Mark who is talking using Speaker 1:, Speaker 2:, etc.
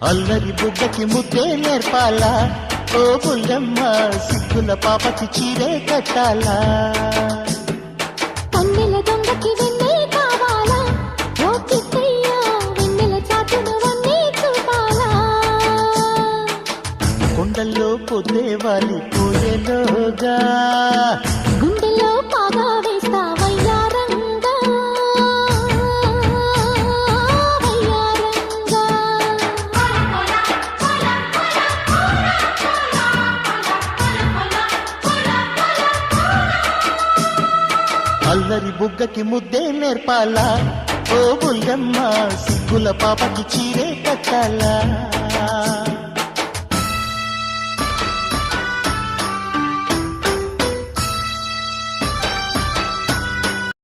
Speaker 1: అల్లరి బుగ్గకి ముద్దే నేర్పాలా, ఓ బుల్లెమ్మ సిగ్గుల పాపకి చీరే కట్టాలా.
Speaker 2: కన్నెల దొంగకి వెన్నే కావాలా, ఓ కిట్టయ్య వెన్నెల చాటును వన్నీ చూపాలా.
Speaker 1: కొండల్లో పొద్దే వాలి పోయేలోగా
Speaker 2: గుండెల్లో పాగా వేస్తా వయ్యారంగా వయ్యారంగా.
Speaker 1: అల్లరి బుగ్గకి ముద్దే నేర్పాలా, ఓ బుల్లెమ్మ సిగ్గుల పాపకి చీరే కట్టాలా.